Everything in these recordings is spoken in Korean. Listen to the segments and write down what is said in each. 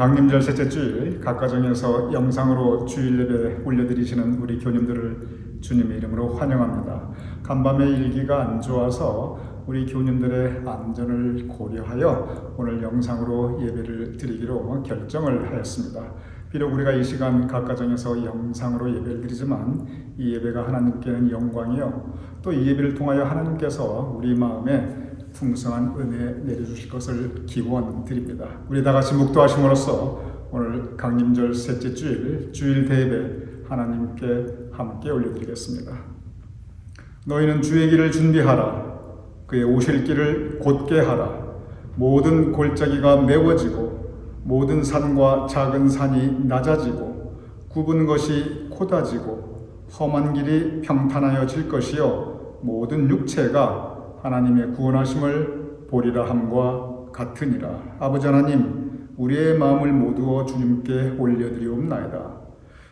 강림절 셋째 주일 각 가정에서 영상으로 주일 예배 올려드리시는 우리 교님들을 주님의 이름으로 환영합니다. 간밤에 일기가 안 좋아서 우리 교님들의 안전을 고려하여 오늘 영상으로 예배를 드리기로 결정을 하였습니다. 비록 우리가 이 시간 각 가정에서 영상으로 예배를 드리지만 이 예배가 하나님께는 영광이요, 또 이 예배를 통하여 하나님께서 우리 마음에 풍성한 은혜 내려주실 것을 기원드립니다. 우리 다 같이 묵도하심으로써 오늘 강림절 셋째 주일 대예배 하나님께 함께 올려드리겠습니다. 너희는 주의 길을 준비하라. 그의 오실 길을 곧게 하라. 모든 골짜기가 메워지고 모든 산과 작은 산이 낮아지고 굽은 것이 곧아지고 험한 길이 평탄하여질 것이요 모든 육체가 하나님의 구원하심을 보리라 함과 같으니라. 아버지 하나님, 우리의 마음을 모두어 주님께 올려드리옵나이다.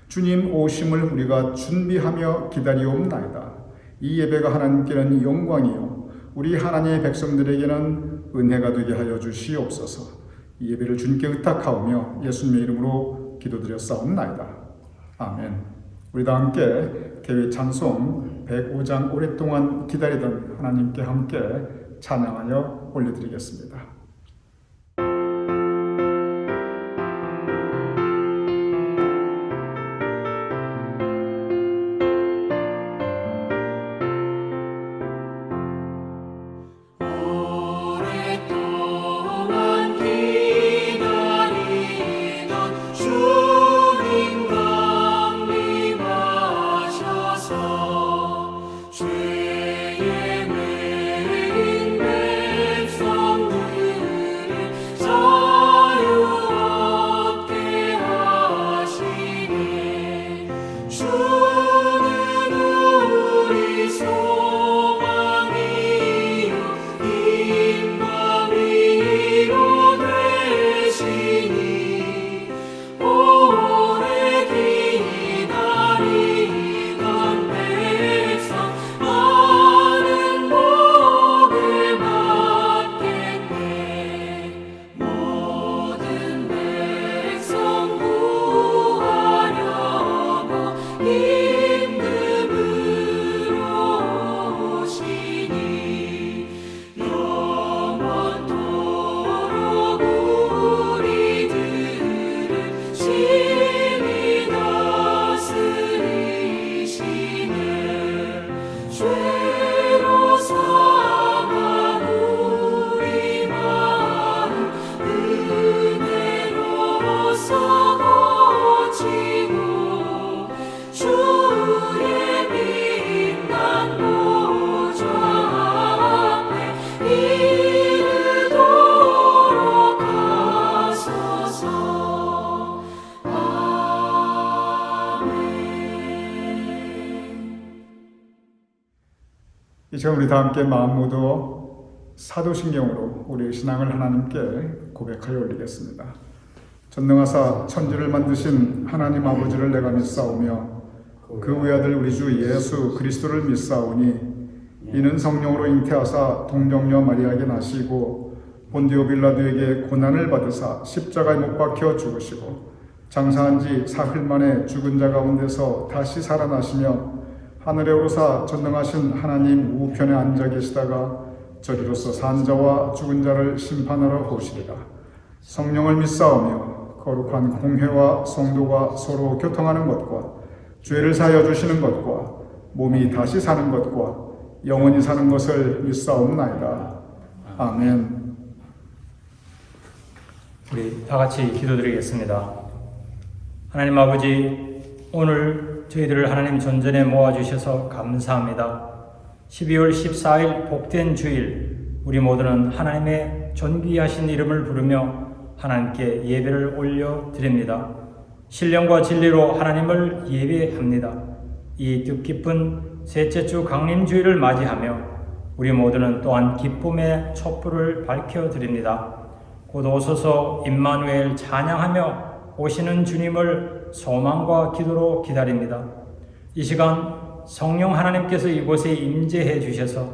주님 오심을 우리가 준비하며 기다리옵나이다. 이 예배가 하나님께는 영광이요, 우리 하나님의 백성들에게는 은혜가 되게 하여 주시옵소서. 이 예배를 주님께 의탁하오며 예수님의 이름으로 기도드렸사옵나이다. 아멘. 우리 다 함께 개회 찬송 105장 오랫동안 기다리던 하나님께 함께 찬양하여 올려드리겠습니다. 이 시간 우리 다 함께 마음 모두 사도신경으로 우리의 신앙을 하나님께 고백하여 올리겠습니다. 전능하사 천지를 만드신 하나님 아버지를 내가 믿사오며 그 외아들 우리 주 예수 그리스도를 믿사오니 이는 성령으로 잉태하사 동정녀 마리아에게 나시고 본디오 빌라도에게 고난을 받으사 십자가에 못 박혀 죽으시고 장사한 지 사흘 만에 죽은 자 가운데서 다시 살아나시며 하늘에 오르사 전능하신 하나님 우편에 앉아 계시다가 저리로서 산 자와 죽은 자를 심판하러 오시리라. 성령을 믿사오며 거룩한 공회와 성도가 서로 교통하는 것과 죄를 사하여 주시는 것과 몸이 다시 사는 것과 영원히 사는 것을 믿사옵나이다. 아멘. 우리 다 같이 기도드리겠습니다. 하나님 아버지, 오늘 저희들을 하나님 전전에 모아주셔서 감사합니다. 12월 14일 복된 주일, 우리 모두는 하나님의 존귀하신 이름을 부르며 하나님께 예배를 올려드립니다. 신령과 진리로 하나님을 예배합니다. 이 뜻깊은 셋째 주 강림주일을 맞이하며 우리 모두는 또한 기쁨의 촛불을 밝혀드립니다. 곧 오소서 임마누엘 찬양하며 오시는 주님을 소망과 기도로 기다립니다. 이 시간 성령 하나님께서 이곳에 임재해 주셔서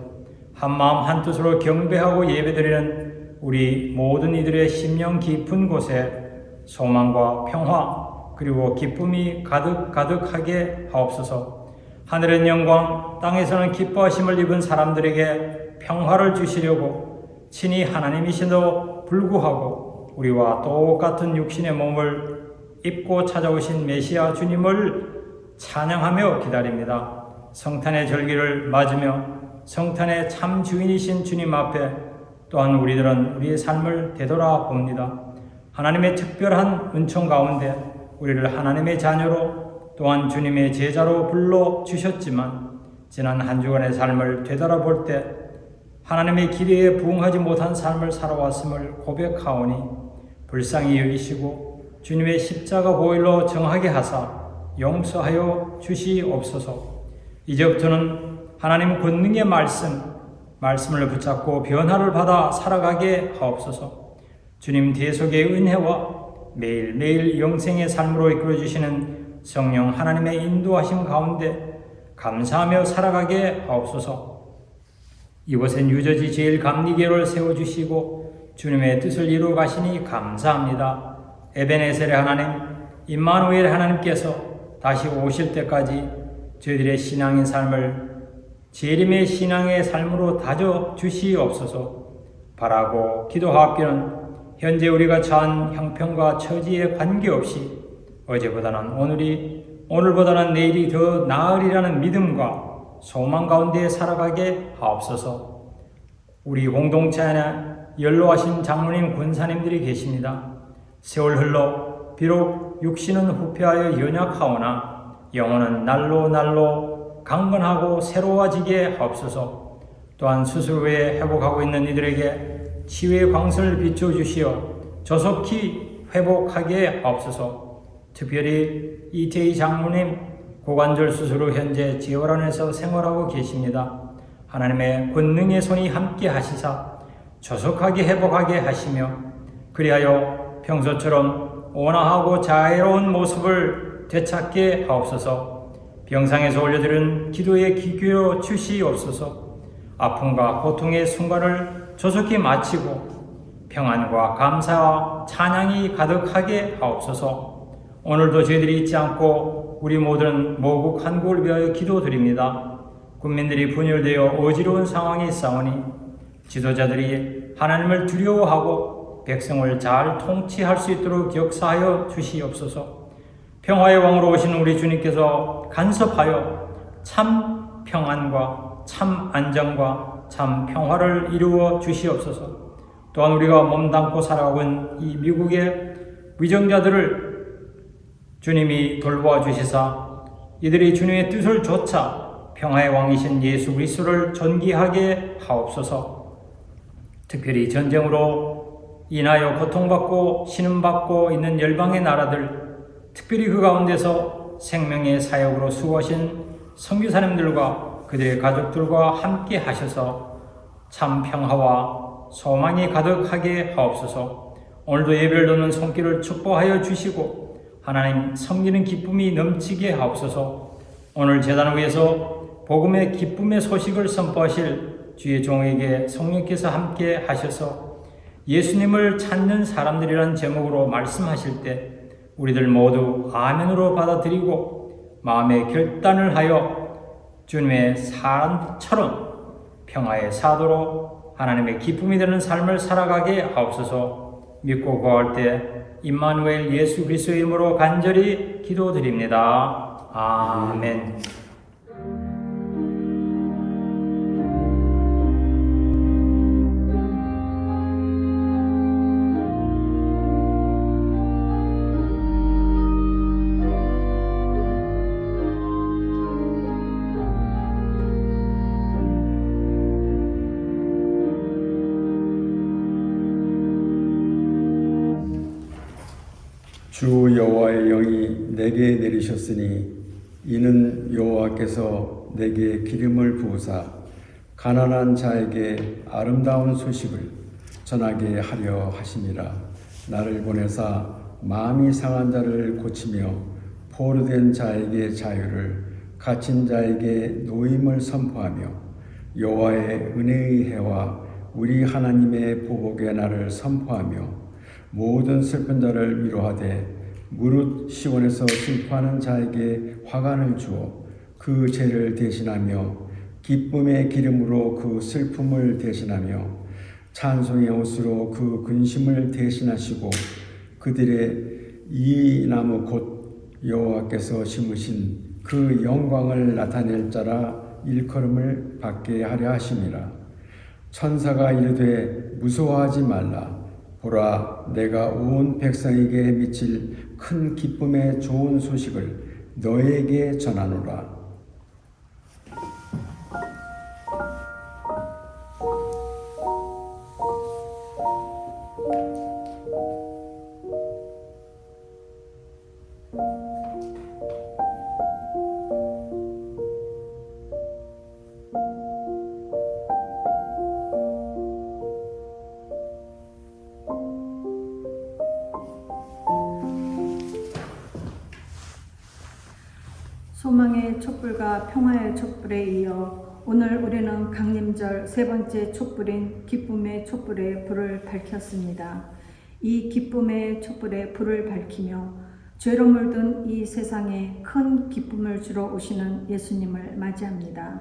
한마음 한뜻으로 경배하고 예배드리는 우리 모든 이들의 심령 깊은 곳에 소망과 평화 그리고 기쁨이 가득하게 하옵소서. 하늘은 영광, 땅에서는 기뻐하심을 입은 사람들에게 평화를 주시려고 친히 하나님이신도 불구하고 우리와 똑같은 육신의 몸을 입고 찾아오신 메시아 주님을 찬양하며 기다립니다. 성탄의 절기를 맞으며 성탄의 참 주인이신 주님 앞에 또한 우리들은 우리의 삶을 되돌아봅니다. 하나님의 특별한 은총 가운데 우리를 하나님의 자녀로 또한 주님의 제자로 불러주셨지만 지난 한 주간의 삶을 되돌아볼 때 하나님의 기대에 부응하지 못한 삶을 살아왔음을 고백하오니 불쌍히 여기시고 주님의 십자가 보혈로 정하게 하사 용서하여 주시옵소서. 이제부터는 하나님 권능의 말씀을 붙잡고 변화를 받아 살아가게 하옵소서. 주님 대속의 은혜와 매일매일 영생의 삶으로 이끌어주시는 성령 하나님의 인도하심 가운데 감사하며 살아가게 하옵소서. 이곳엔 유저지 제일감리교를 세워주시고 주님의 뜻을 이루어 가시니 감사합니다. 에베네셀의 하나님, 임마누엘 하나님께서 다시 오실 때까지 저희들의 신앙의 삶을 재림의 신앙의 삶으로 다져 주시옵소서. 바라고 기도하옵기는 현재 우리가 처한 형편과 처지에 관계없이 어제보다는 오늘보다는 내일이 더 나으리라는 믿음과 소망 가운데 살아가게 하옵소서. 우리 공동체 안에 연로하신 장로님, 권사님들이 계십니다. 세월 흘러 비록 육신은 후패하여 연약하오나 영혼은 날로 강건하고 새로워지게 하옵소서. 또한 수술 후에 회복하고 있는 이들에게 치유의 광선을 비춰주시어 조속히 회복하게 하옵소서. 특별히 이태희 장로님 고관절 수술 후 현재 재활원에서 생활하고 계십니다. 하나님의 권능의 손이 함께 하시사 조속하게 회복하게 하시며 그리하여 평소처럼 온화하고 자애로운 모습을 되찾게 하옵소서. 병상에서 올려드린 기도에 귀 기울여 주시옵소서. 아픔과 고통의 순간을 조속히 마치고 평안과 감사와 찬양이 가득하게 하옵소서. 오늘도 저희들이 잊지 않고 우리 모든 모국 한국을 위하여 기도드립니다. 국민들이 분열되어 어지러운 상황에 있사오니 지도자들이 하나님을 두려워하고 백성을 잘 통치할 수 있도록 역사하여 주시옵소서. 평화의 왕으로 오신 우리 주님께서 간섭하여 참 평안과 참 안정과 참 평화를 이루어 주시옵소서. 또한 우리가 몸담고 살아가고 있는 이 미국의 위정자들을 주님이 돌보아 주시사 이들이 주님의 뜻을 좇아 평화의 왕이신 예수 그리스도를 존귀하게 하옵소서. 특별히 전쟁으로 인하여 고통받고 신음받고 있는 열방의 나라들, 특별히 그 가운데서 생명의 사역으로 수고하신 선교사님들과 그들의 가족들과 함께 하셔서 참 평화와 소망이 가득하게 하옵소서. 오늘도 예배를 돕는 손길을 축복하여 주시고 하나님 섬기는 기쁨이 넘치게 하옵소서. 오늘 제단을 위해서 복음의 기쁨의 소식을 선포하실 주의 종에게 성령께서 함께 하셔서 예수님을 찾는 사람들이라는 제목으로 말씀하실 때 우리들 모두 아멘으로 받아들이고 마음의 결단을 하여 주님의 사람처럼 평화의 사도로 하나님의 기쁨이 되는 삶을 살아가게 하옵소서. 믿고 구할 때 임마누엘 예수 그리스도의 이름으로 간절히 기도드립니다. 아멘. 주 여호와의 영이 내게 내리셨으니 이는 여호와께서 내게 기름을 부으사 가난한 자에게 아름다운 소식을 전하게 하려 하심이라. 나를 보내사 마음이 상한 자를 고치며 포로된 자에게 자유를, 갇힌 자에게 노임을 선포하며 여호와의 은혜의 해와 우리 하나님의 보복의 날을 선포하며 모든 슬픈 자를 위로하되 무릇 시온에서 슬퍼하는 자에게 화관을 주어 그 죄를 대신하며 기쁨의 기름으로 그 슬픔을 대신하며 찬송의 옷으로 그 근심을 대신하시고 그들의 이 나무 곧 여호와께서 심으신 그 영광을 나타낼 자라 일컬음을 받게 하려 하심이라. 천사가 이르되 무서워하지 말라. 보라, 내가 온 백성에게 미칠 큰 기쁨의 좋은 소식을 너에게 전하노라. 소망의 촛불과 평화의 촛불에 이어 오늘 우리는 강림절 세 번째 촛불인 기쁨의 촛불에 불을 밝혔습니다. 이 기쁨의 촛불에 불을 밝히며 죄로 물든 이 세상에 큰 기쁨을 주러 오시는 예수님을 맞이합니다.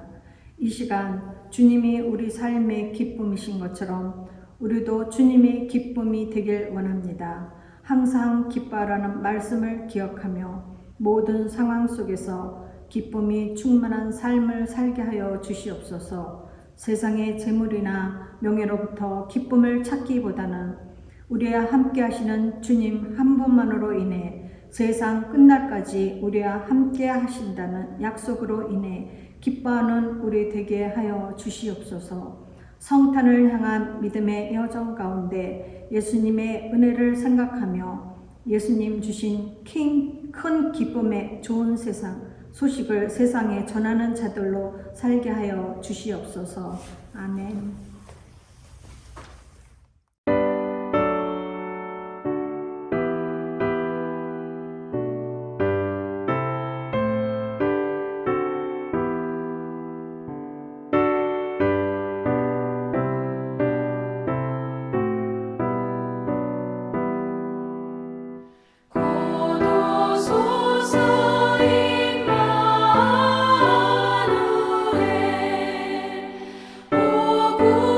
이 시간 주님이 우리 삶의 기쁨이신 것처럼 우리도 주님의 기쁨이 되길 원합니다. 항상 기뻐하라는 말씀을 기억하며 모든 상황 속에서 기쁨이 충만한 삶을 살게 하여 주시옵소서. 세상의 재물이나 명예로부터 기쁨을 찾기보다는 우리와 함께 하시는 주님 한 분만으로 인해 세상 끝날까지 우리와 함께 하신다는 약속으로 인해 기뻐하는 우리 되게 하여 주시옵소서. 성탄을 향한 믿음의 여정 가운데 예수님의 은혜를 생각하며 예수님 주신 큰 기쁨의 좋은 세상 소식을 세상에 전하는 자들로 살게 하여 주시옵소서. 아멘. 구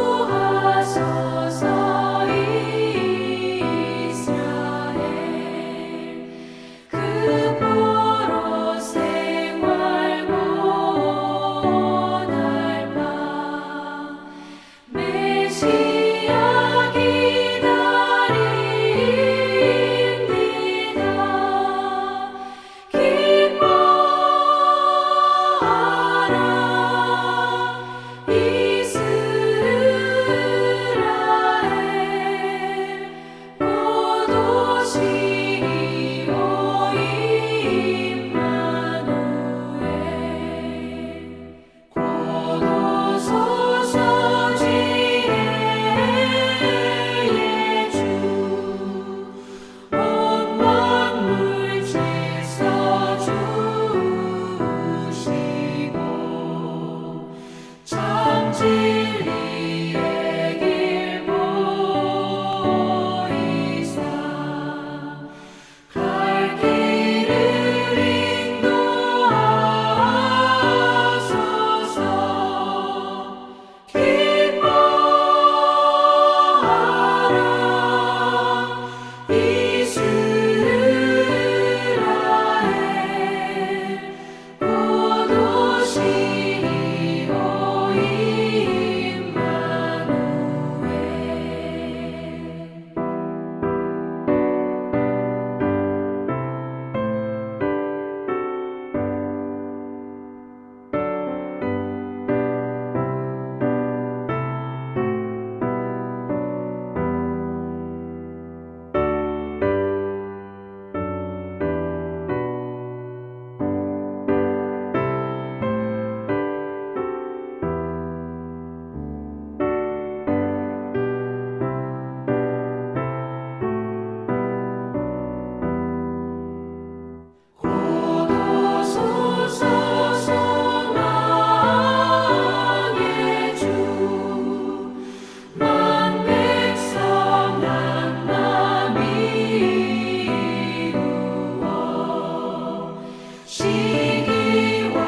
시기와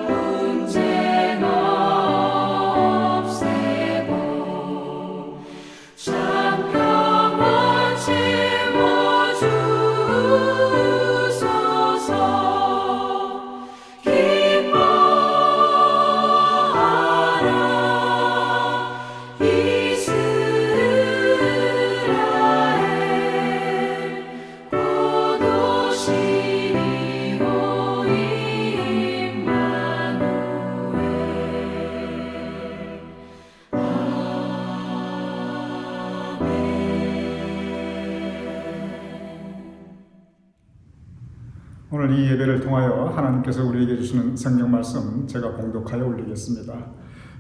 분쟁 없애고 참 평안 채워주소서. 기뻐하라 이스라엘, 곧 오시리오 임마누엘. 오늘 이 예배를 통하여 하나님께서 우리에게 주시는 성경 말씀 제가 봉독하여 올리겠습니다.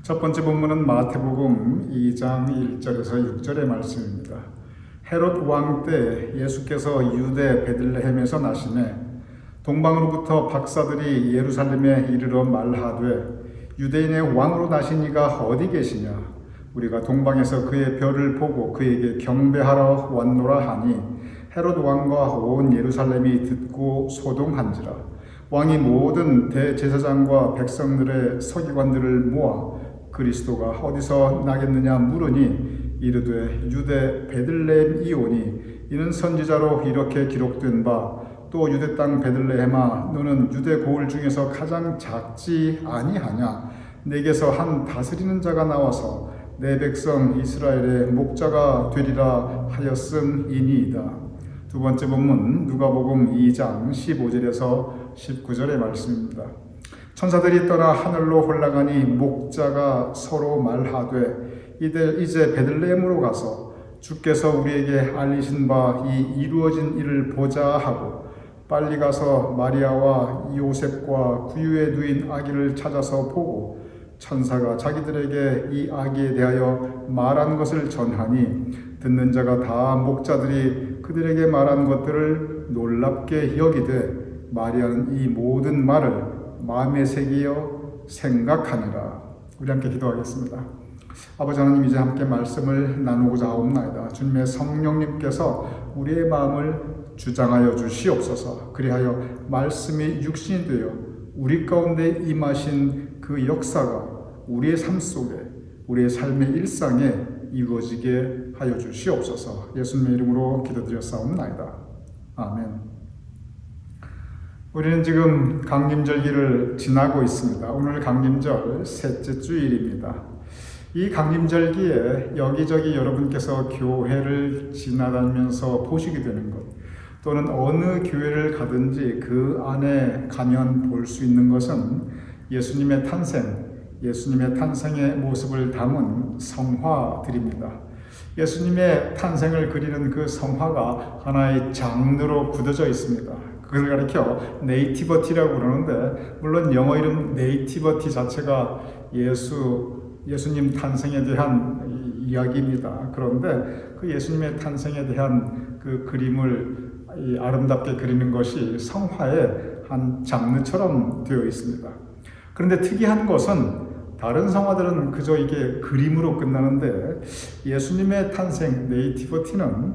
첫 번째 본문은 마태복음 2장 1절에서 6절의 말씀입니다. 헤롯 왕 때 예수께서 유대 베들레헴에서 나시매 동방으로부터 박사들이 예루살렘에 이르러 말하되 유대인의 왕으로 나신 이가 어디 계시냐? 우리가 동방에서 그의 별을 보고 그에게 경배하러 왔노라 하니 헤롯 왕과 온 예루살렘이 듣고 소동한지라. 왕이 모든 대제사장과 백성들의 서기관들을 모아 그리스도가 어디서 나겠느냐 물으니 이르되 유대 베들레헴이오니 이는 선지자로 이렇게 기록된 바 또 유대 땅 베들레헴아 너는 유대 고을 중에서 가장 작지 아니하냐? 내게서 한 다스리는 자가 나와서 내 백성 이스라엘의 목자가 되리라 하였음이니이다. 두 번째 본문 누가복음 2장 15절에서 19절의 말씀입니다. 천사들이 떠나 하늘로 올라가니 목자가 서로 말하되 이제 베들레헴으로 가서 주께서 우리에게 알리신 바 이 이루어진 일을 보자 하고 빨리 가서 마리아와 요셉과 구유에 누인 아기를 찾아서 보고 천사가 자기들에게 이 아기에 대하여 말한 것을 전하니 듣는 자가 다 목자들이 그들에게 말한 것들을 놀랍게 여기되 마리아는 이 모든 말을 마음에 새기어 생각하니라. 우리 함께 기도하겠습니다. 아버지 하나님, 이제 함께 말씀을 나누고자 하옵나이다. 주님의 성령님께서 우리의 마음을 주장하여 주시옵소서. 그리하여 말씀이 육신이 되어 우리 가운데 임하신 그 역사가 우리의 삶 속에, 우리의 삶의 일상에 이루어지게 하여 주시옵소서. 예수님의 이름으로 기도드렸사옵나이다. 아멘. 우리는 지금 강림절기를 지나고 있습니다. 오늘 강림절 셋째 주일입니다. 이 강림절기에 여기저기 여러분께서 교회를 지나다니면서 보시게 되는 것, 또는 어느 교회를 가든지 그 안에 가면 볼 수 있는 것은 예수님의 탄생, 예수님의 탄생의 모습을 담은 성화들입니다. 예수님의 탄생을 그리는 그 성화가 하나의 장르로 굳어져 있습니다. 그걸 가리켜 네이티버티라고 그러는데, 물론 영어 이름 네이티버티 자체가 예수님 탄생에 대한 이야기입니다. 그런데 그 예수님의 탄생에 대한 그 그림을 아름답게 그리는 것이 성화의 한 장르처럼 되어 있습니다. 그런데 특이한 것은 다른 성화들은 그저 이게 그림으로 끝나는데 예수님의 탄생 네이티버티는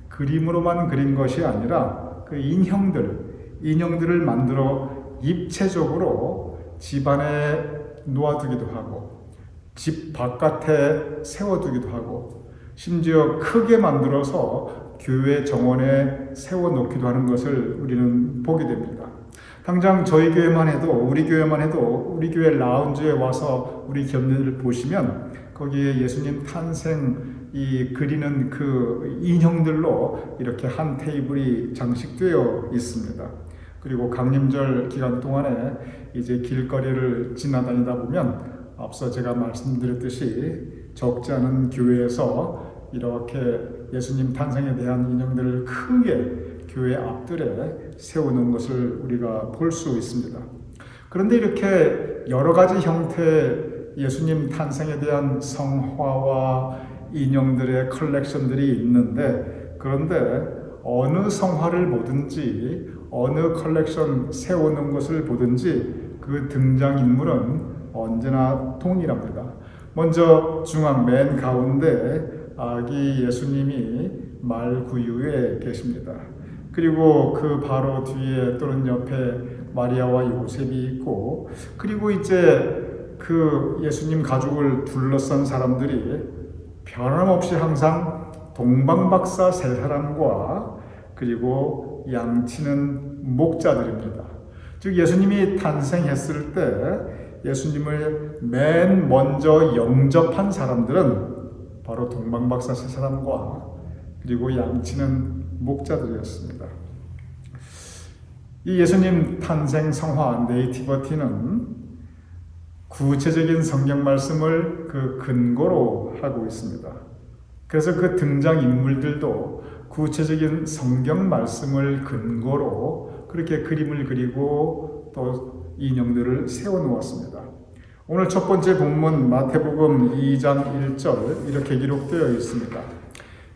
그림으로만 그린 것이 아니라 그 인형들을 만들어 입체적으로 집 안에 놓아두기도 하고 집 바깥에 세워두기도 하고 심지어 크게 만들어서 교회 정원에 세워놓기도 하는 것을 우리는 보게 됩니다. 당장 저희 교회만 해도, 우리 교회 라운지에 와서 우리 교민들을 보시면 거기에 예수님 탄생 그리는 그 인형들로 이렇게 한 테이블이 장식되어 있습니다. 그리고 강림절 기간 동안에 이제 길거리를 지나다니다 보면 앞서 제가 말씀드렸듯이 적지 않은 교회에서 이렇게 예수님 탄생에 대한 인형들을 크게 교회 앞들에 세워놓은 것을 우리가 볼 수 있습니다. 그런데 이렇게 여러 가지 형태의 예수님 탄생에 대한 성화와 인형들의 컬렉션들이 있는데, 그런데 어느 성화를 보든지 어느 컬렉션 세워놓은 것을 보든지 그 등장인물은 언제나 동일합니다. 먼저 중앙 맨 가운데 아기 예수님이 말구유에 계십니다. 그리고 그 바로 뒤에 또는 옆에 마리아와 요셉이 있고, 그리고 이제 그 예수님 가족을 둘러싼 사람들이 변함없이 항상 동방박사 세 사람과 그리고 양치는 목자들입니다. 즉 예수님이 탄생했을 때 예수님을 맨 먼저 영접한 사람들은 바로 동방박사 세 사람과 그리고 양치는 목자들이었습니다. 이 예수님 탄생 성화 네이티버티는 구체적인 성경 말씀을 그 근거로 하고 있습니다. 그래서 그 등장 인물들도 구체적인 성경 말씀을 근거로 그렇게 그림을 그리고 또 인형들을 세워 놓았습니다. 오늘 첫 번째 본문 마태복음 2장 1절 이렇게 기록되어 있습니다.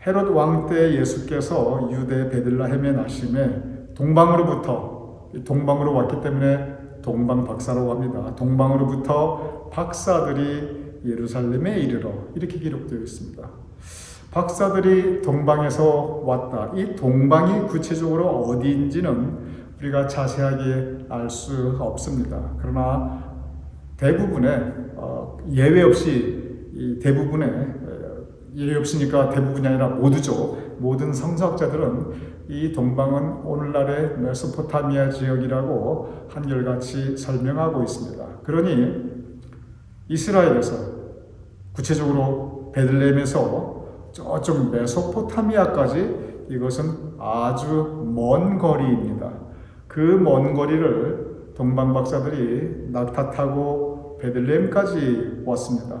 헤롯 왕 때 예수께서 유대 베들레헴에 나심에 동방으로 왔기 때문에 동방 박사라고 합니다. 동방으로부터 박사들이 예루살렘에 이르러 이렇게 기록되어 있습니다. 박사들이 동방에서 왔다. 이 동방이 구체적으로 어디인지는 우리가 자세하게 알 수 없습니다. 그러나 대부분의 예외 없이 예외 없으니까 대부분이 아니라 모두죠. 모든 성서학자들은 이 동방은 오늘날의 메소포타미아 지역이라고 한결같이 설명하고 있습니다. 그러니 이스라엘에서 구체적으로 베들레헴에서 저쪽 메소포타미아까지 이것은 아주 먼 거리입니다. 그 먼 거리를 동방 박사들이 낙타 타고 베들레헴까지 왔습니다.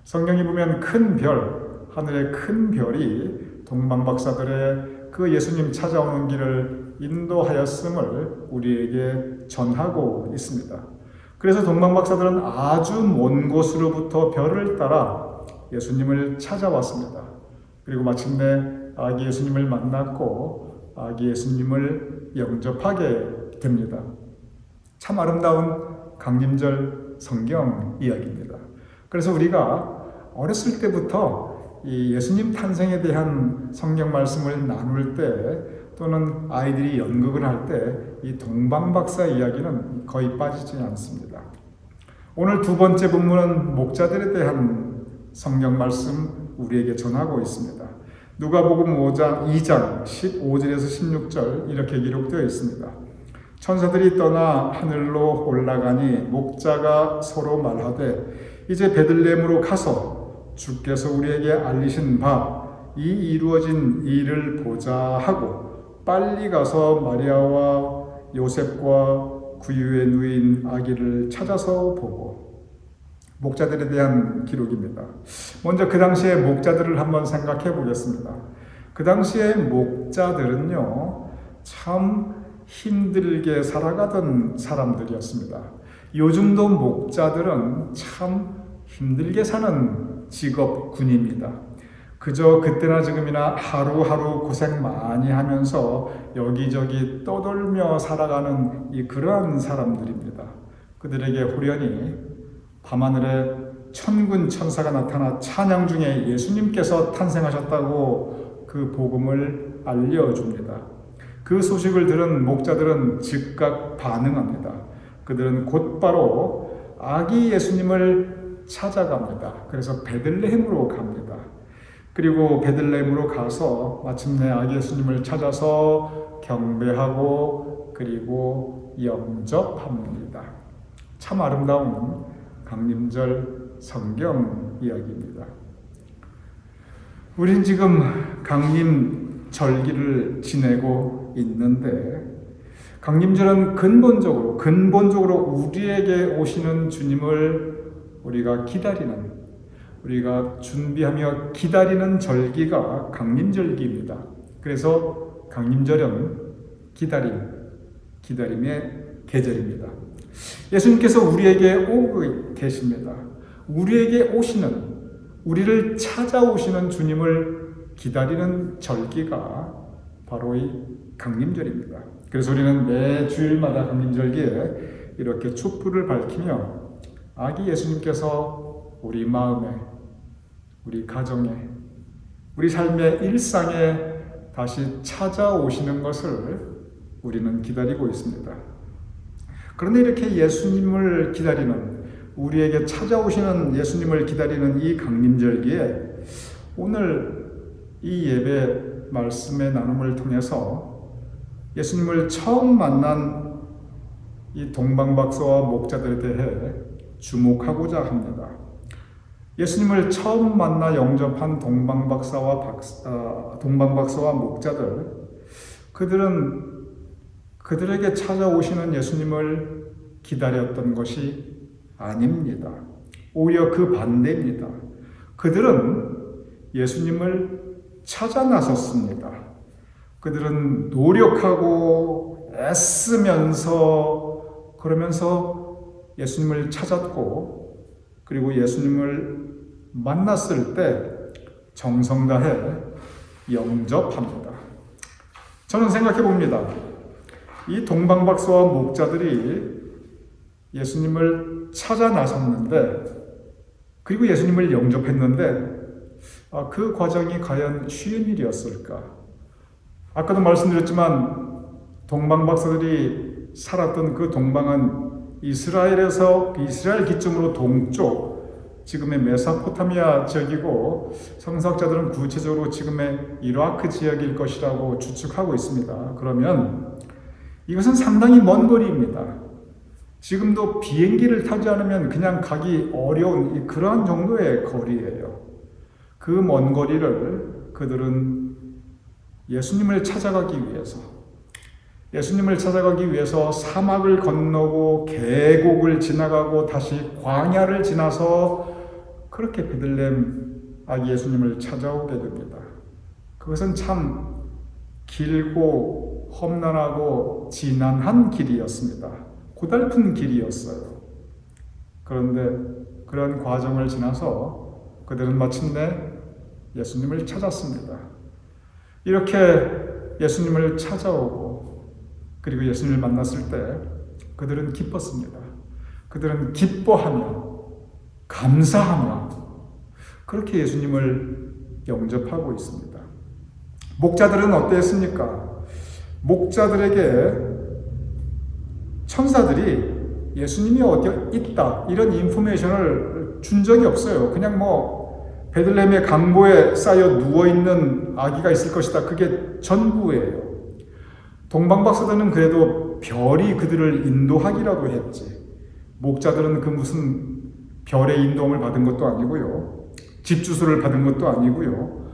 성경에 보면 큰 별, 하늘의 큰 별이 동방 박사들의 그 예수님 찾아오는 길을 인도하였음을 우리에게 전하고 있습니다. 그래서 동방 박사들은 아주 먼 곳으로부터 별을 따라 예수님을 찾아왔습니다. 그리고 마침내 아기 예수님을 만났고 아기 예수님을 영접하게 됩니다. 참 아름다운 강림절 성경 이야기입니다. 그래서 우리가 어렸을 때부터 이 예수님 탄생에 대한 성경 말씀을 나눌 때 또는 아이들이 연극을 할 때 이 동방박사 이야기는 거의 빠지지 않습니다. 오늘 두 번째 본문은 목자들에 대한 성경 말씀 우리에게 전하고 있습니다. 누가복음 2장 15절에서 16절 이렇게 기록되어 있습니다. 천사들이 떠나 하늘로 올라가니 목자가 서로 말하되 이제 베들레헴으로 가서 주께서 우리에게 알리신 바 이 이루어진 일을 보자 하고 빨리 가서 마리아와 요셉과 구유에 누인 아기를 찾아서 보고. 목자들에 대한 기록입니다. 먼저 그 당시의 목자들을 한번 생각해 보겠습니다. 그 당시의 목자들은요, 참 힘들게 살아가던 사람들이었습니다. 요즘도 목자들은 참 힘들게 사는 직업군입니다. 그저 그때나 지금이나 하루하루 고생 많이 하면서 여기저기 떠돌며 살아가는 그러한 사람들입니다. 그들에게 호련히 밤하늘에 천군 천사가 나타나 찬양 중에 예수님께서 탄생하셨다고 그 복음을 알려줍니다. 그 소식을 들은 목자들은 즉각 반응합니다. 그들은 곧바로 아기 예수님을 찾아갑니다. 그래서 베들레헴으로 갑니다. 그리고 베들레헴으로 가서 마침내 아기 예수님을 찾아서 경배하고 그리고 영접합니다. 참 아름다운 강림절 성경 이야기입니다. 우린 지금 강림절기를 지내고 있는데 강림절은 근본적으로 우리에게 오시는 주님을 우리가 준비하며 기다리는 절기가 강림절기입니다. 그래서 강림절은 기다림의 계절입니다. 예수님께서 우리에게 오고 계십니다. 우리에게 우리를 찾아오시는 주님을 기다리는 절기가 바로 이 강림절입니다. 그래서 우리는 매 주일마다 강림절기에 이렇게 촛불을 밝히며 아기 예수님께서 우리 마음에, 우리 가정에, 우리 삶의 일상에 다시 찾아오시는 것을 우리는 기다리고 있습니다. 그런데 이렇게 예수님을 기다리는, 우리에게 찾아오시는 예수님을 기다리는 이 강림절기에 오늘 이 예배 말씀의 나눔을 통해서 예수님을 처음 만난 이 동방박사와 목자들에 대해 주목하고자 합니다. 예수님을 처음 만나 영접한 동방박사와 목자들, 그들에게 찾아오시는 예수님을 기다렸던 것이 아닙니다. 오히려 그 반대입니다. 그들은 예수님을 찾아 나섰습니다. 그들은 노력하고 애쓰면서 그러면서 예수님을 찾았고, 그리고 예수님을 만났을 때 정성 다해 영접합니다. 저는 생각해 봅니다. 이 동방박사와 목자들이 예수님을 찾아 나섰는데, 그리고 예수님을 영접했는데, 그 과정이 과연 쉬운 일이었을까? 아까도 말씀드렸지만 동방박사들이 살았던 그 동방은 이스라엘 기점으로 동쪽, 지금의 메소포타미아 지역이고, 성서학자들은 구체적으로 지금의 이라크 지역일 것이라고 추측하고 있습니다. 그러면 이것은 상당히 먼 거리입니다. 지금도 비행기를 타지 않으면 그냥 가기 어려운 그러한 정도의 거리예요. 그 먼 거리를 그들은 예수님을 찾아가기 위해서 사막을 건너고 계곡을 지나가고 다시 광야를 지나서 그렇게 베들레헴 아기 예수님을 찾아오게 됩니다. 그것은 참 길고 험난하고 지난한 길이었습니다. 고달픈 길이었어요. 그런데 그런 과정을 지나서 그들은 마침내 예수님을 찾았습니다. 이렇게 예수님을 찾아오고 그리고 예수님을 만났을 때 그들은 기뻤습니다. 그들은 기뻐하며 감사하며 그렇게 예수님을 영접하고 있습니다. 목자들은 어땠습니까? 목자들에게 천사들이 예수님이 어디 있다 이런 인포메이션을 준 적이 없어요. 그냥 베들레헴의 강보에 쌓여 누워있는 아기가 있을 것이다. 그게 전부예요. 동방박사들은 그래도 별이 그들을 인도하기라도 했지. 목자들은 그 무슨 별의 인도함을 받은 것도 아니고요. 집 주소를 받은 것도 아니고요.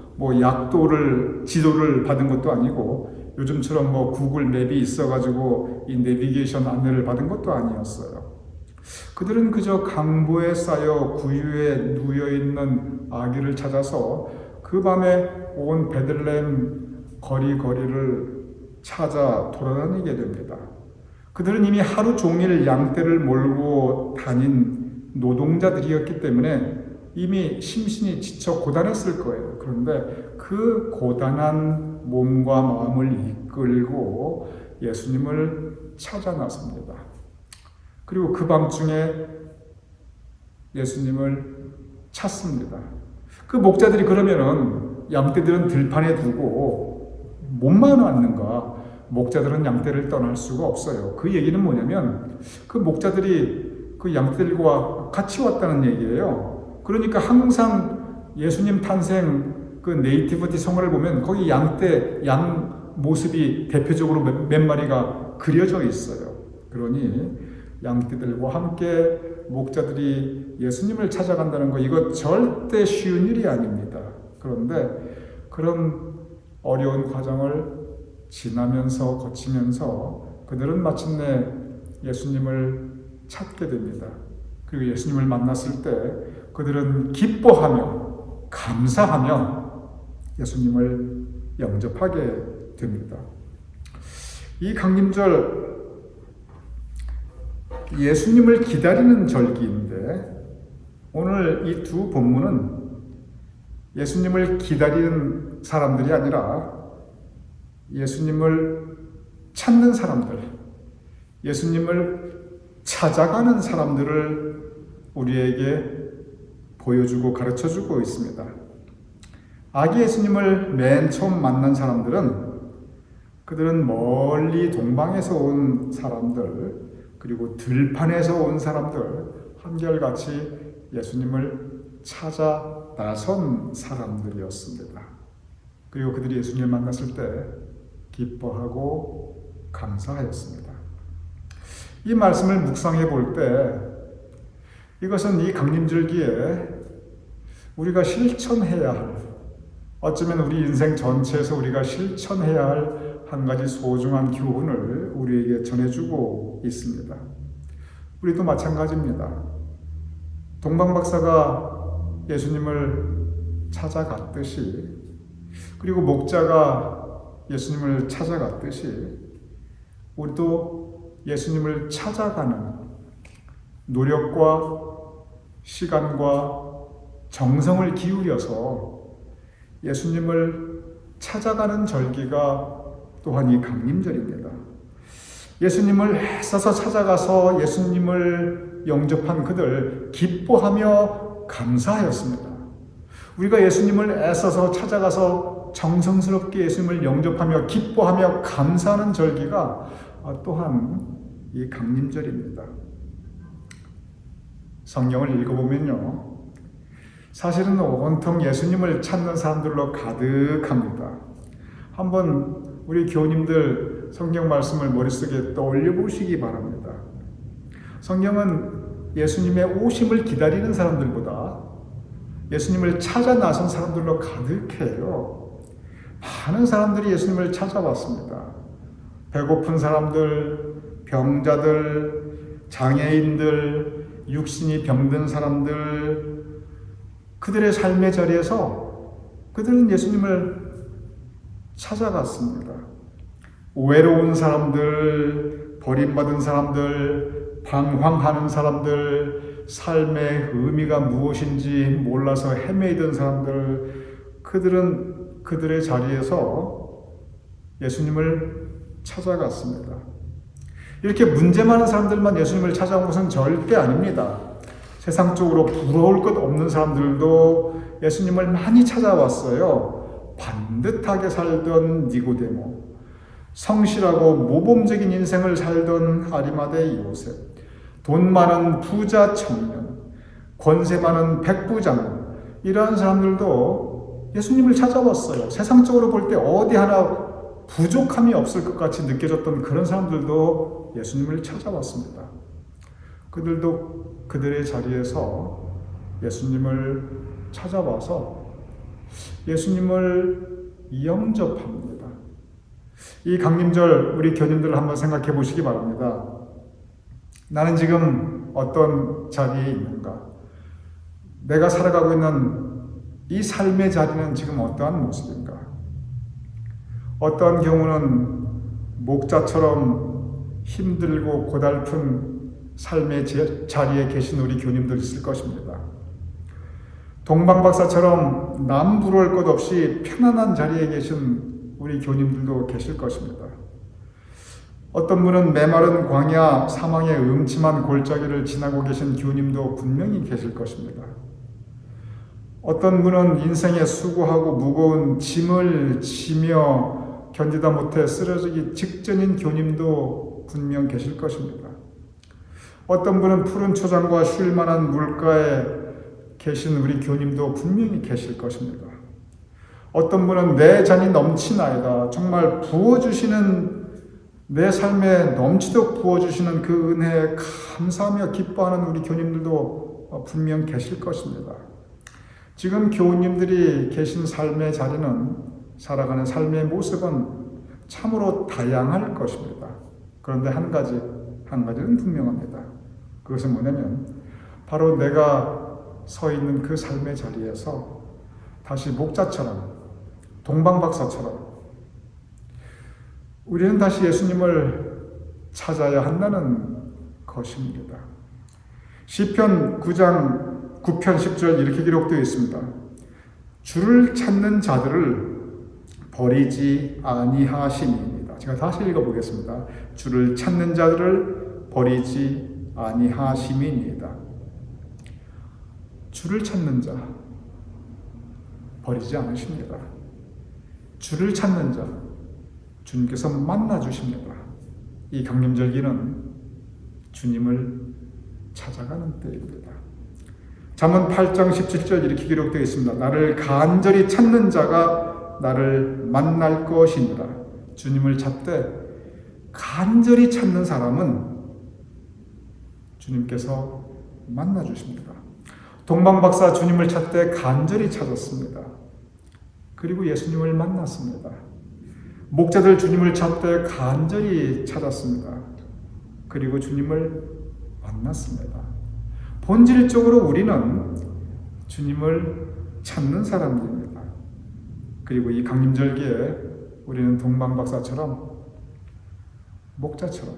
지도를 받은 것도 아니고, 요즘처럼 구글 맵이 있어가지고 이 내비게이션 안내를 받은 것도 아니었어요. 그들은 그저 강보에 쌓여 구유에 누워있는 아기를 찾아서 그 밤에 온 베들레헴 거리를 찾아 돌아다니게 됩니다. 그들은 이미 하루 종일 양떼를 몰고 다닌 노동자들이었기 때문에 이미 심신이 지쳐 고단했을 거예요. 그런데 그 고단한 몸과 마음을 이끌고 예수님을 찾아 나섭니다. 그리고 그 밤중에 예수님을 찾습니다. 그 목자들이 그러면은 양떼들은 들판에 두고 몸만 왔는가? 목자들은 양떼를 떠날 수가 없어요. 그 얘기는 뭐냐면 그 목자들이 그 양떼들과 같이 왔다는 얘기예요. 그러니까 항상 예수님 탄생 그 네이티비티 성화를 보면 거기 양 모습이 대표적으로 몇 마리가 그려져 있어요. 그러니 양떼들과 함께 목자들이 예수님을 찾아간다는 거, 이거 절대 쉬운 일이 아닙니다. 그런데 그런 어려운 과정을 거치면서 그들은 마침내 예수님을 찾게 됩니다. 그리고 예수님을 만났을 때 그들은 기뻐하며 감사하며 예수님을 영접하게 됩니다. 이 강림절 예수님을 기다리는 절기인데, 오늘 이 두 본문은 예수님을 기다리는 사람들이 아니라 예수님을 찾는 사람들, 예수님을 찾아가는 사람들을 우리에게 보여주고 가르쳐주고 있습니다. 아기 예수님을 맨 처음 만난 사람들은 그들은 멀리 동방에서 온 사람들, 그리고 들판에서 온 사람들 한결같이 예수님을 찾아 나선 사람들이었습니다. 그리고 그들이 예수님을 만났을 때 기뻐하고 감사하였습니다. 이 말씀을 묵상해 볼 때 이것은 이 강림절기에 우리가 실천해야 할, 어쩌면 우리 인생 전체에서 우리가 실천해야 할 한 가지 소중한 교훈을 우리에게 전해주고 있습니다. 우리도 마찬가지입니다. 동방박사가 예수님을 찾아갔듯이, 그리고 목자가 예수님을 찾아갔듯이 우리도 예수님을 찾아가는 노력과 시간과 정성을 기울여서 예수님을 찾아가는 절기가 또한 이 강림절입니다. 예수님을 애써서 찾아가서 예수님을 영접한 그들 기뻐하며 감사하였습니다. 우리가 예수님을 애써서 찾아가서 정성스럽게 예수님을 영접하며 기뻐하며 감사하는 절기가 또한 이 강림절입니다. 성경을 읽어보면요, 사실은 온통 예수님을 찾는 사람들로 가득합니다. 한번 우리 교우님들 성경 말씀을 머릿속에 떠올려 보시기 바랍니다. 성경은 예수님의 오심을 기다리는 사람들보다 예수님을 찾아 나선 사람들로 가득해요. 많은 사람들이 예수님을 찾아왔습니다. 배고픈 사람들, 병자들, 장애인들, 육신이 병든 사람들, 그들의 삶의 자리에서 그들은 예수님을 찾아갔습니다. 외로운 사람들, 버림받은 사람들, 방황하는 사람들, 삶의 의미가 무엇인지 몰라서 헤매이던 사람들, 그들은 그들의 자리에서 예수님을 찾아갔습니다. 이렇게 문제 많은 사람들만 예수님을 찾아온 것은 절대 아닙니다. 세상적으로 부러울 것 없는 사람들도 예수님을 많이 찾아왔어요. 반듯하게 살던 니고데모, 성실하고 모범적인 인생을 살던 아리마대 요셉, 돈 많은 부자 청년, 권세 많은 백부장, 이러한 사람들도 예수님을 찾아왔어요. 세상적으로 볼 때 어디 하나 부족함이 없을 것 같이 느껴졌던 그런 사람들도 예수님을 찾아왔습니다. 그들도 그들의 자리에서 예수님을 찾아와서 예수님을 영접합니다. 이 강림절 우리 교님들 한번 생각해 보시기 바랍니다. 나는 지금 어떤 자리에 있는가? 내가 살아가고 있는 이 삶의 자리는 지금 어떠한 모습인가? 어떠한 경우는 목자처럼 힘들고 고달픈 삶의 자리에 계신 우리 교님들 있을 것입니다. 동방박사처럼 남 부러울 것 없이 편안한 자리에 계신 우리 교님들도 계실 것입니다. 어떤 분은 메마른 광야 사망의 음침한 골짜기를 지나고 계신 교님도 분명히 계실 것입니다. 어떤 분은 인생에 수고하고 무거운 짐을 지며 견디다 못해 쓰러지기 직전인 교님도 분명 계실 것입니다. 어떤 분은 푸른 초장과 쉴 만한 물가에 계신 우리 교님도 분명히 계실 것입니다. 어떤 분은 내 잔이 넘치나이다, 정말 부어주시는, 내 삶에 넘치도록 부어주시는 그 은혜에 감사하며 기뻐하는 우리 교님들도 분명 계실 것입니다. 지금 교우님들이 계신 삶의 자리는, 살아가는 삶의 모습은 참으로 다양할 것입니다. 그런데 한 가지는 분명합니다. 그것은 뭐냐면 바로 내가 서 있는 그 삶의 자리에서 다시 목자처럼, 동방박사처럼 우리는 다시 예수님을 찾아야 한다는 것입니다. 시편 9장 9편 10절 이렇게 기록되어 있습니다. 주를 찾는 자들을 버리지 아니하심이니이다. 제가 다시 읽어보겠습니다. 주를 찾는 자들을 버리지 아니하심이니이다. 주를 찾는 자 버리지 않으십니다. 주를 찾는 자 주님께서 만나 주십니다. 이 강림절기는 주님을 찾아가는 때입니다. 잠언 8장 17절 이렇게 기록되어 있습니다. 나를 간절히 찾는 자가 나를 만날 것이니라. 주님을 찾되 간절히 찾는 사람은 주님께서 만나 주십니다. 동방박사 주님을 찾되 간절히 찾았습니다. 그리고 예수님을 만났습니다. 목자들 주님을 찾되 간절히 찾았습니다. 그리고 주님을 만났습니다. 본질적으로 우리는 주님을 찾는 사람들입니다. 그리고 이 강림절기에 우리는 동방박사처럼 목자처럼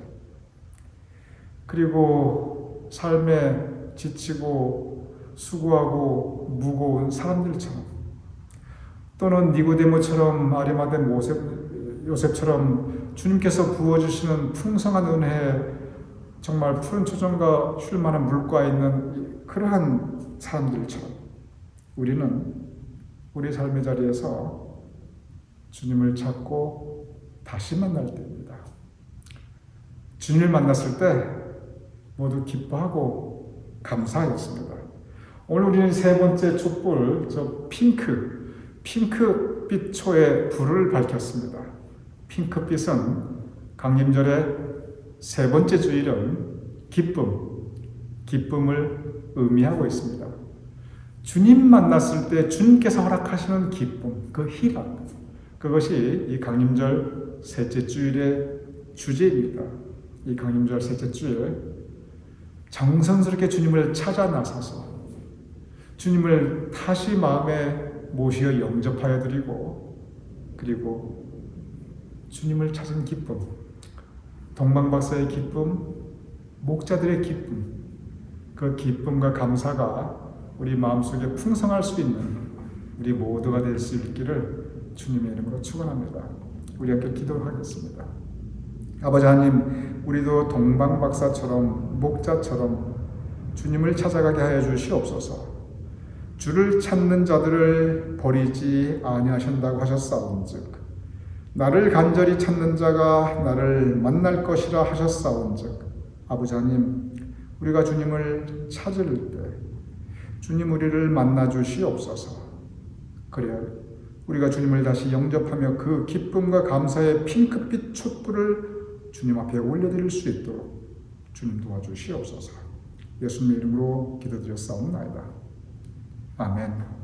그리고 삶에 지치고 수고하고 무거운 사람들처럼 또는 니고데모처럼 아리마대 요셉처럼 주님께서 부어주시는 풍성한 은혜에 정말 푸른 초정과 쉴 만한 물가에 있는 그러한 사람들처럼 우리는 우리 삶의 자리에서 주님을 찾고 다시 만날 때입니다. 주님을 만났을 때 모두 기뻐하고 감사하였습니다. 오늘 우리는 세 번째 촛불, 저 핑크빛 초에 불을 밝혔습니다. 핑크빛은 강림절의 세 번째 주일은 기쁨을 의미하고 있습니다. 주님 만났을 때 주님께서 허락하시는 기쁨, 그 희락, 그것이 이 강림절 셋째 주일의 주제입니다. 이 강림절 셋째 주일 정성스럽게 주님을 찾아 나서서 주님을 다시 마음에 모시어 영접하여 드리고 그리고 주님을 찾은 기쁨, 동방박사의 기쁨, 목자들의 기쁨, 그 기쁨과 감사가 우리 마음속에 풍성할 수 있는 우리 모두가 될 수 있기를 주님의 이름으로 축원합니다. 우리 함께 기도하겠습니다. 아버지 하나님, 우리도 동방박사처럼 목자처럼 주님을 찾아가게 하여 주시옵소서. 주를 찾는 자들을 버리지 아니하신다고 하셨사온즉 나를 간절히 찾는 자가 나를 만날 것이라 하셨사온즉 아버지 하나님, 우리가 주님을 찾을 때 주님 우리를 만나 주시옵소서. 그래야 우리가 주님을 다시 영접하며 그 기쁨과 감사의 핑크빛 촛불을 주님 앞에 올려드릴 수 있도록 주님 도와주시옵소서. 예수님의 이름으로 기도드렸사옵나이다. 아멘.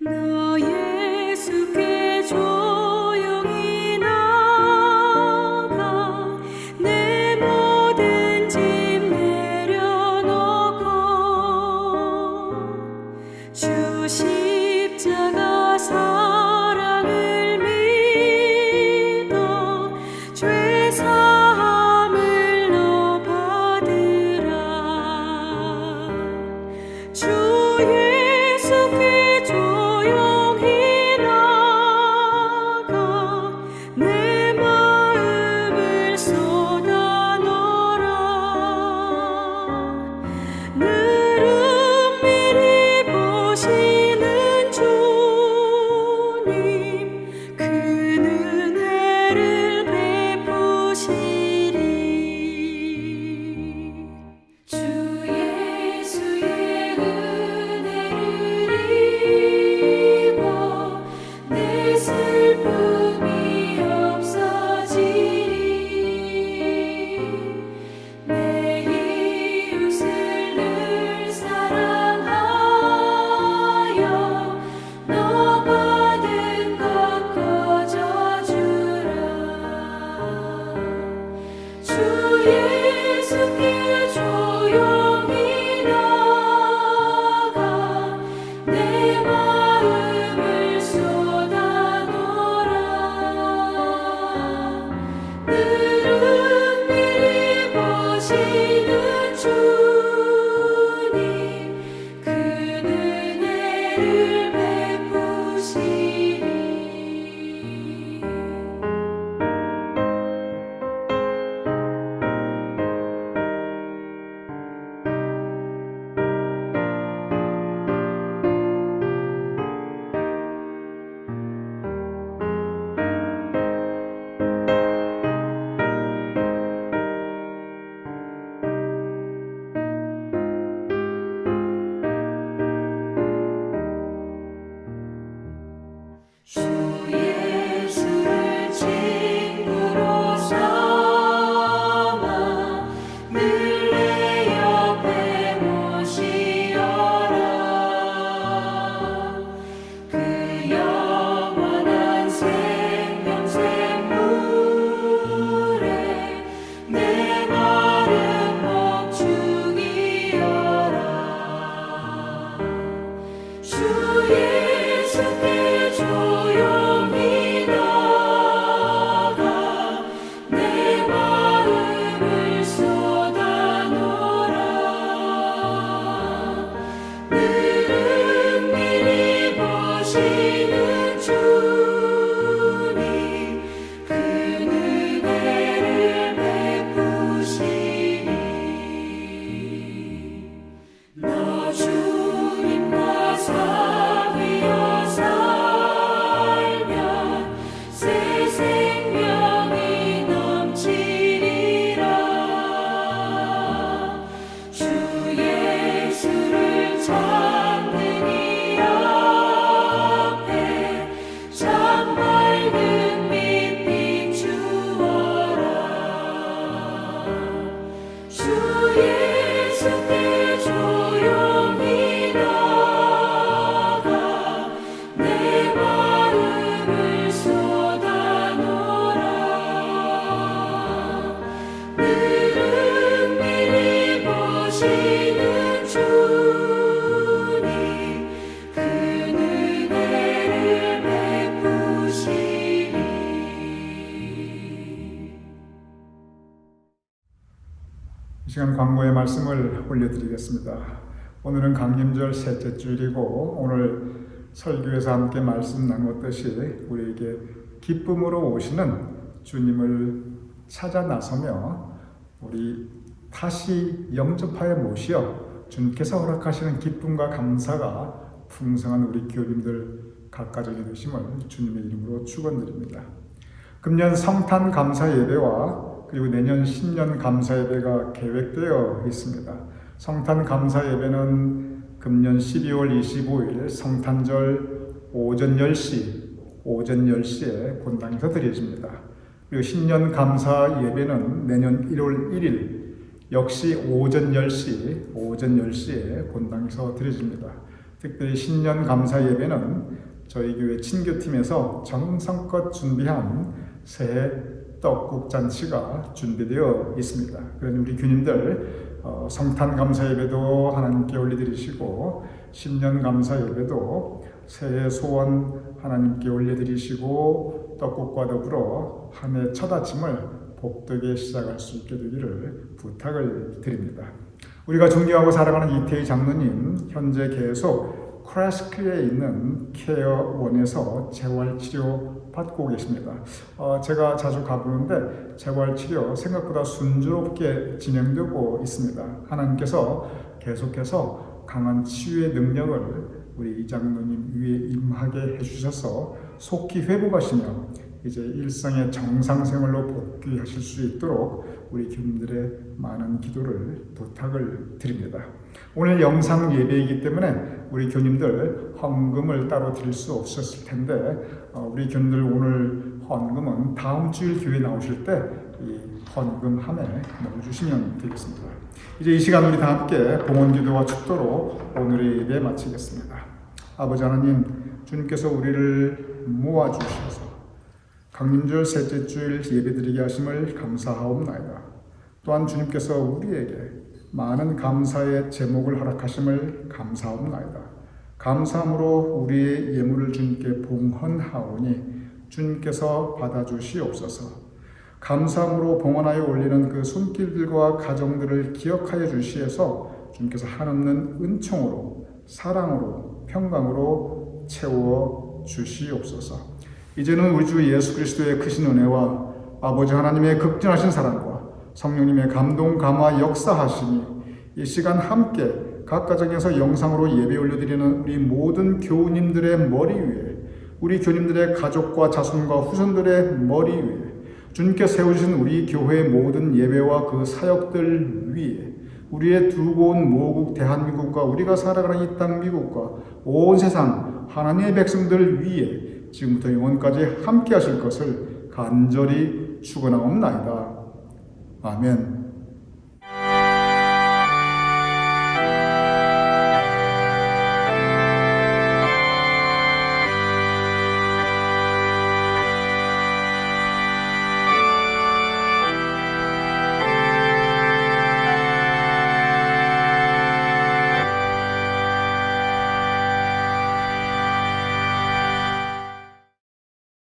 나 예수께 은혜를 베푸시리. 주 예수를 친구로 삼아 늘 내 옆에 모시어라. 그 영원한 생명샘 물에 내 마른 목 죽이어라. 주 예수께 조용히 나가 내 마음을 쏟아놓으라. 늘은 미리 보시는 주님 그 은혜를 베푸시리. 나 주님과 사귀어 살면 새 생명이 넘치리라. 주 예수를 찾는 이 앞에 참 밝은 빛 비추어라. 주 예수께 조용히 나가 내 마음을 쏟아놓으라. 늘은 미리 보시는 주님 그 은혜를 베푸시리. 이 시간 광고의 말씀을 올려드리겠습니다. 오늘은 강림절 셋째 주일이고 오늘 설교에서 함께 말씀 나누었듯이 우리에게 기쁨으로 오시는 주님을 찾아 나서며 우리 다시 영접하여 모시어 주님께서 허락하시는 기쁨과 감사가 풍성한 우리 교우님들 각가정이 되심을 주님의 이름으로 축원드립니다. 금년 성탄 감사 예배와 그리고 내년 신년 감사 예배가 계획되어 있습니다. 성탄 감사 예배는 금년 12월 25일 성탄절 오전 10시에 본당에서 드려집니다. 그리고 신년 감사 예배는 내년 1월 1일 역시 오전 10시에 본당에서 드려집니다. 특별히 신년 감사 예배는 저희 교회 친교팀에서 정성껏 준비한 새해 떡국 잔치가 준비되어 있습니다. 그러니 우리 교님들 성탄 감사 예배도 하나님께 올려드리시고 신년 감사 예배도 새해 소원 하나님께 올려드리시고 떡국과 더불어 한 해 첫 아침을 복되게 시작할 수 있게 되기를 부탁을 드립니다. 우리가 존경하고 사랑하는 이태희 장로님 현재 계속 크라스크에 있는 케어원에서 재활치료 받고 계십니다. 제가 자주 가보는데 재활치료 생각보다 순조롭게 진행되고 있습니다. 하나님께서 계속해서 강한 치유의 능력을 우리 이 장로님 위에 임하게 해주셔서 속히 회복하시며 이제 일상의 정상생활로 복귀하실 수 있도록 우리 교인들의 많은 기도를 부탁을 드립니다. 오늘 영상 예배이기 때문에 우리 교님들 헌금을 따로 드릴 수 없었을 텐데 우리 교님들 오늘 헌금은 다음 주일 교회 나오실 때 이 헌금함에 넣어주시면 되겠습니다. 이제 이 시간 우리 다 함께 봉헌기도와 축도로 오늘의 예배 마치겠습니다. 아버지 하나님, 주님께서 우리를 모아주셔서 강림절 셋째 주일 예배드리게 하심을 감사하옵나이다. 또한 주님께서 우리에게 많은 감사의 제목을 허락하심을 감사하옵나이다. 감사함으로 우리의 예물을 주님께 봉헌하오니 주님께서 받아주시옵소서. 감사함으로 봉헌하여 올리는 그 손길들과 가정들을 기억하여 주시어서 주님께서 한없는 은총으로 사랑으로 평강으로 채워 주시옵소서. 이제는 우리 주 예수 그리스도의 크신 은혜와 아버지 하나님의 극진하신 사랑과 성령님의 감동 감화 역사하시니 이 시간 함께 각 가정에서 영상으로 예배 올려드리는 우리 모든 교우님들의 머리 위에, 우리 교님들의 가족과 자손과 후손들의 머리 위에, 주님께 세우신 우리 교회의 모든 예배와 그 사역들 위에, 우리의 두고 온 모국 대한민국과 우리가 살아가는 이 땅 미국과 온 세상 하나님의 백성들 위에 지금부터 영원까지 함께 하실 것을 간절히 축원하옵나이다. 아멘.